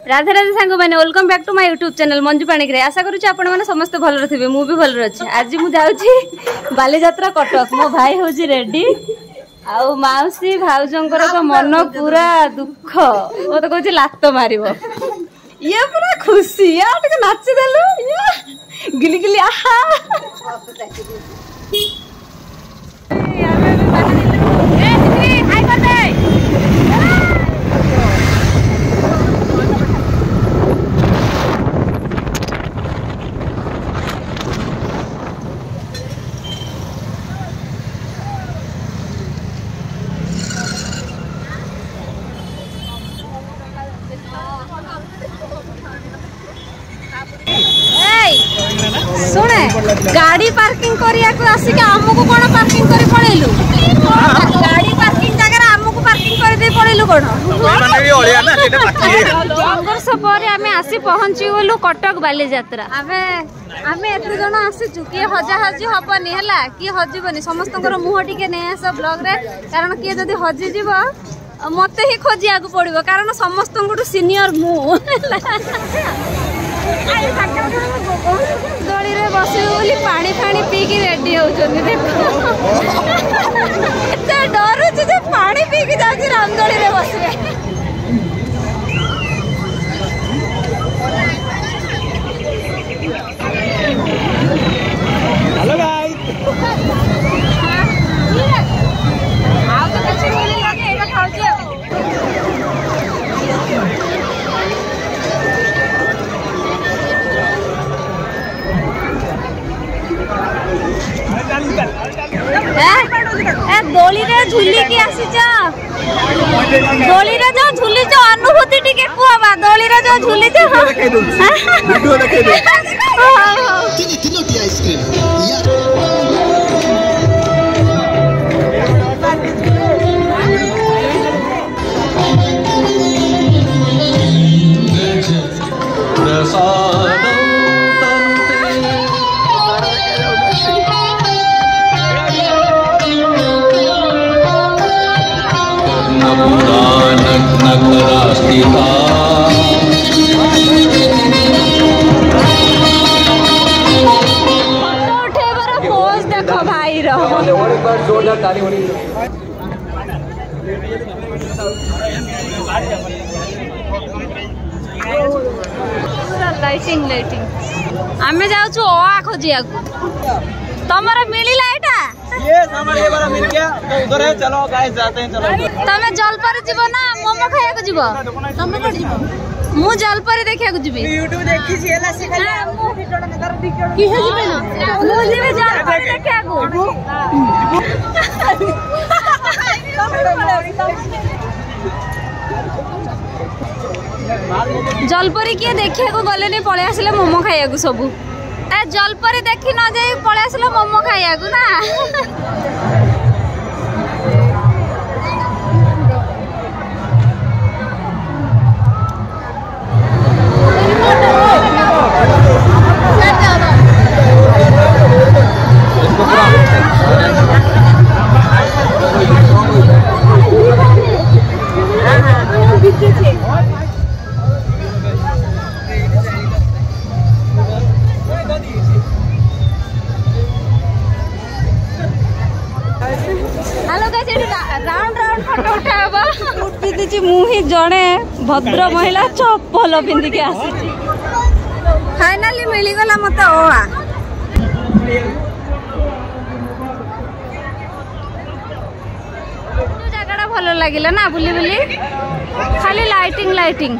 राधे राधे सांग मैंने welcome back to my YouTube channel Manju Panigrahi. आशा करूँ आपण मैंने समस्त भल थे मु भी भल अच्छी। आज मुझे बालीजात्रा कटक मो भाई हूँ रेडी आउ माउसी भाउजंकर तो मन पूरा दुख वो तो कह लात मार ये पूरा खुशी यार नाची देलु गिली गिली आहा सुने गाड़ी पार्किंग करिया को आसिक हमको कोन पार्किंग करी पळेलु गाड़ी पार्किंग जगह हमको पार्किंग कर दे पळेलु कोन माने ओलिया ना सेटा बाकी संघर्ष पर हमें आसी पहुंची गेलु कटक बालीजात्रा। आमे एते जण आसी चुकी हजा हजी हबनी हला कि हजीबनी समस्तकर मुह टिके नै आस ब्लॉग रे कारण कि जदी हजी जीव मते ही खोजिया को पड़िबो कारण समस्त सीनियर मु दड़ी रे बस पानी फाणी पी की रेडी होचनी एते डर जे पानी पी की जाची रामदड़ी रे बस रे हेलो गाइस आ तो कुछ मिली लगे एटा खाउची दोली रे झुली की आसी दोली रे जो झुली जो अनुभूति टिके कुआबा दोली रे जो झुली जो वीडियो देखे दे तीनोटी आइसक्रीम लाइटिंग लाइटिंग आमे जाउछु ओआ खोजिया को तमरा मिलिला एटा ये हमारे ये बारा मिल गया तो उधर है चलो गाइस जाते हैं चलो तमे जलपरी जीवो ना मोमो खाया को जीवो तमे कोड जीवो मु जलपरी देखिया को जीबी YouTube देखि छी एला से खाली मु भिडियो में कर दिक्कत की है जीबे ना मु जीबे जलपरी देखिया को जलपरी किए देखिया को गले नहीं पळे आसिले मोमो खाया को सब ए जलपरी देखि न जाई पळे आसिले मोमो खाया को ना मुही जड़े भद्र महिला चप्पल पिंधिक आसी फाइनाली मिलगला मत ओआ जगह भल लगे ना बुली बुली खाली लाइटिंग लाइटिंग